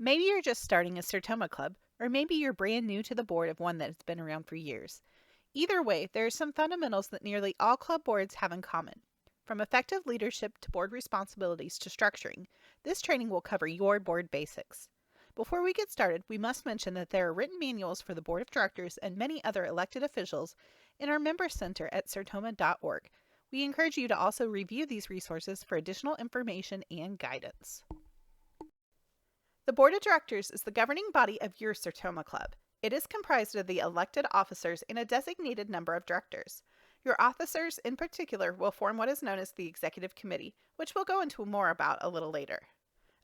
Maybe you're just starting a Sertoma club, or maybe you're brand new to the board of one that has been around for years. Either way, there are some fundamentals that nearly all club boards have in common. From effective leadership to board responsibilities to structuring, this training will cover your board basics. Before we get started, we must mention that there are written manuals for the board of directors and many other elected officials in our member center at sertoma.org. We encourage you to also review these resources for additional information and guidance. The Board of Directors is the governing body of your Sertoma Club. It is comprised of the elected officers and a designated number of directors. Your officers, in particular, will form what is known as the Executive Committee, which we'll go into more about a little later.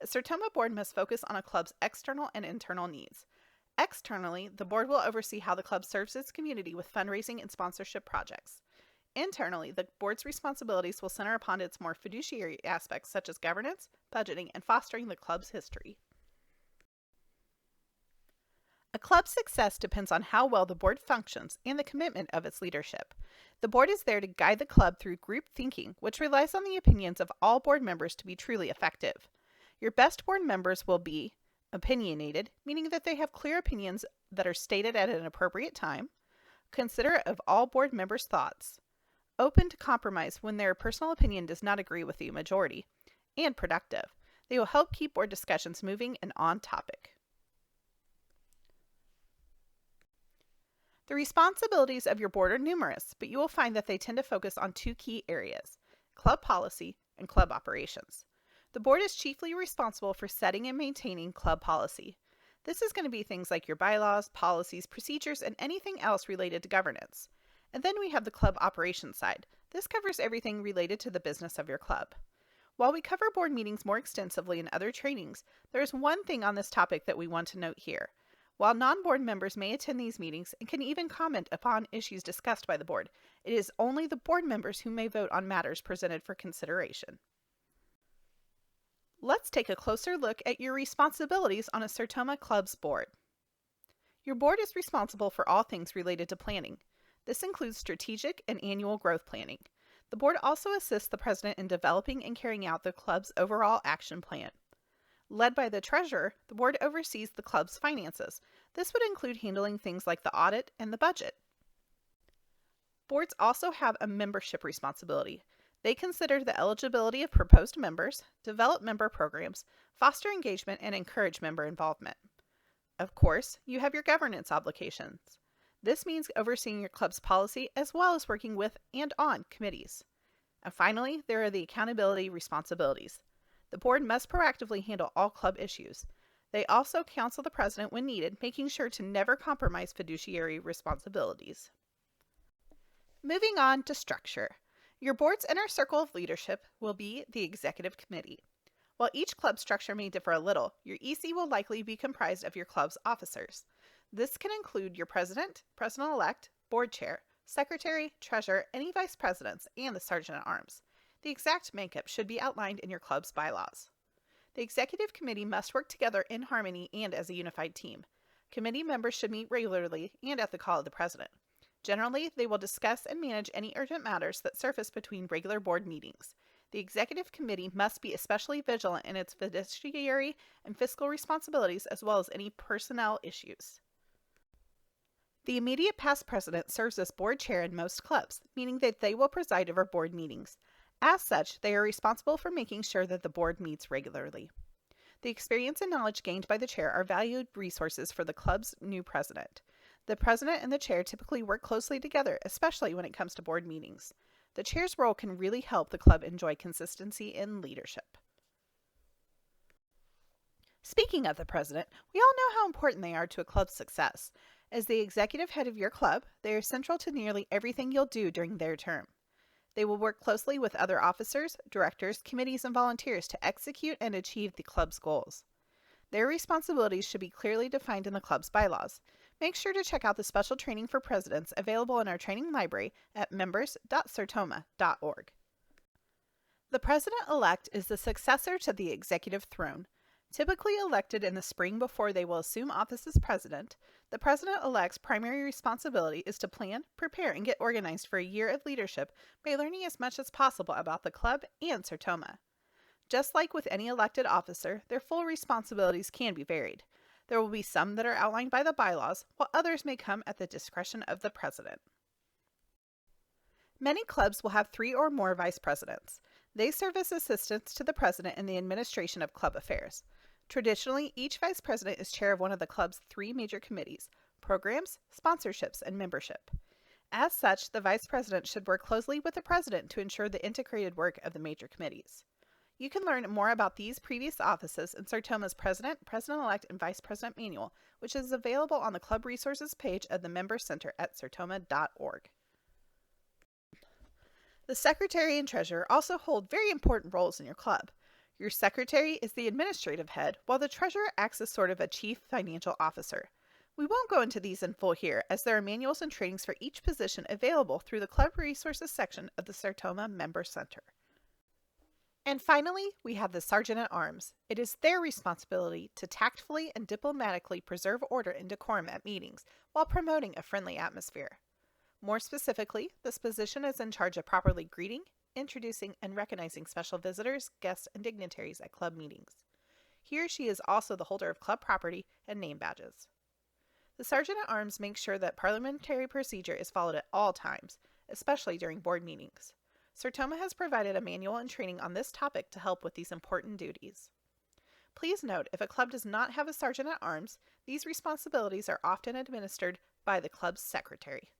A Sertoma board must focus on a club's external and internal needs. Externally, the board will oversee how the club serves its community with fundraising and sponsorship projects. Internally, the board's responsibilities will center upon its more fiduciary aspects such as governance, budgeting, and fostering the club's history. A club's success depends on how well the board functions and the commitment of its leadership. The board is there to guide the club through group thinking, which relies on the opinions of all board members to be truly effective. Your best board members will be opinionated, meaning that they have clear opinions that are stated at an appropriate time, considerate of all board members' thoughts, open to compromise when their personal opinion does not agree with the majority, and productive. They will help keep board discussions moving and on topic. The responsibilities of your board are numerous, but you will find that they tend to focus on two key areas: club policy and club operations. The board is chiefly responsible for setting and maintaining club policy. This is going to be things like your bylaws, policies, procedures, and anything else related to governance. And then we have the club operations side. This covers everything related to the business of your club. While we cover board meetings more extensively in other trainings, there is one thing on this topic that we want to note here. While non-board members may attend these meetings and can even comment upon issues discussed by the board, it is only the board members who may vote on matters presented for consideration. Let's take a closer look at your responsibilities on a Sertoma Club's board. Your board is responsible for all things related to planning. This includes strategic and annual growth planning. The board also assists the president in developing and carrying out the club's overall action plan. Led by the treasurer, the board oversees the club's finances. This would include handling things like the audit and the budget. Boards also have a membership responsibility. They consider the eligibility of proposed members, develop member programs, foster engagement, and encourage member involvement. Of course, you have your governance obligations. This means overseeing your club's policy as well as working with and on committees. And finally, there are the accountability responsibilities. The board must proactively handle all club issues. They also counsel the president when needed, making sure to never compromise fiduciary responsibilities. Moving on to structure. Your board's inner circle of leadership will be the executive committee. While each club structure may differ a little, your EC will likely be comprised of your club's officers. This can include your president, president-elect, board chair, secretary, treasurer, any vice presidents, and the sergeant-at-arms. The exact makeup should be outlined in your club's bylaws. The executive committee must work together in harmony and as a unified team. Committee members should meet regularly and at the call of the president. Generally, they will discuss and manage any urgent matters that surface between regular board meetings. The executive committee must be especially vigilant in its fiduciary and fiscal responsibilities as well as any personnel issues. The immediate past president serves as board chair in most clubs, meaning that they will preside over board meetings. As such, they are responsible for making sure that the board meets regularly. The experience and knowledge gained by the chair are valued resources for the club's new president. The president and the chair typically work closely together, especially when it comes to board meetings. The chair's role can really help the club enjoy consistency in leadership. Speaking of the president, we all know how important they are to a club's success. As the executive head of your club, they are central to nearly everything you'll do during their term. They will work closely with other officers, directors, committees, and volunteers to execute and achieve the club's goals. Their responsibilities should be clearly defined in the club's bylaws. Make sure to check out the special training for presidents available in our training library at members.sertoma.org. The president-elect is the successor to the executive throne. Typically elected in the spring before they will assume office as president, the president-elect's primary responsibility is to plan, prepare, and get organized for a year of leadership by learning as much as possible about the club and Sertoma. Just like with any elected officer, their full responsibilities can be varied. There will be some that are outlined by the bylaws, while others may come at the discretion of the president. Many clubs will have 3 or more vice presidents. They serve as assistants to the president in the administration of club affairs. Traditionally, each vice president is chair of one of the club's 3 major committees: programs, sponsorships, and membership. As such, the vice president should work closely with the president to ensure the integrated work of the major committees. You can learn more about these previous offices in Sertoma's President, President-elect, and Vice President Manual, which is available on the Club Resources page of the Member Center at sertoma.org. The Secretary and Treasurer also hold very important roles in your club. Your Secretary is the administrative head, while the Treasurer acts as sort of a Chief Financial Officer. We won't go into these in full here, as there are manuals and trainings for each position available through the Club Resources section of the Sertoma Member Center. And finally, we have the Sergeant at Arms. It is their responsibility to tactfully and diplomatically preserve order and decorum at meetings while promoting a friendly atmosphere. More specifically, this position is in charge of properly greeting, introducing, and recognizing special visitors, guests, and dignitaries at club meetings. He or she is also the holder of club property and name badges. The Sergeant at Arms makes sure that parliamentary procedure is followed at all times, especially during board meetings. Sertoma has provided a manual and training on this topic to help with these important duties. Please note, if a club does not have a Sergeant at Arms, these responsibilities are often administered by the club's secretary.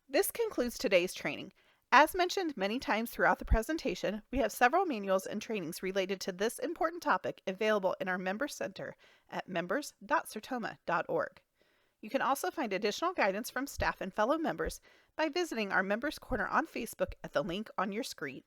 This concludes today's training. As mentioned many times throughout the presentation, we have several manuals and trainings related to this important topic available in our Member Center at members.sertoma.org. You can also find additional guidance from staff and fellow members by visiting our Members Corner on Facebook at the link on your screen.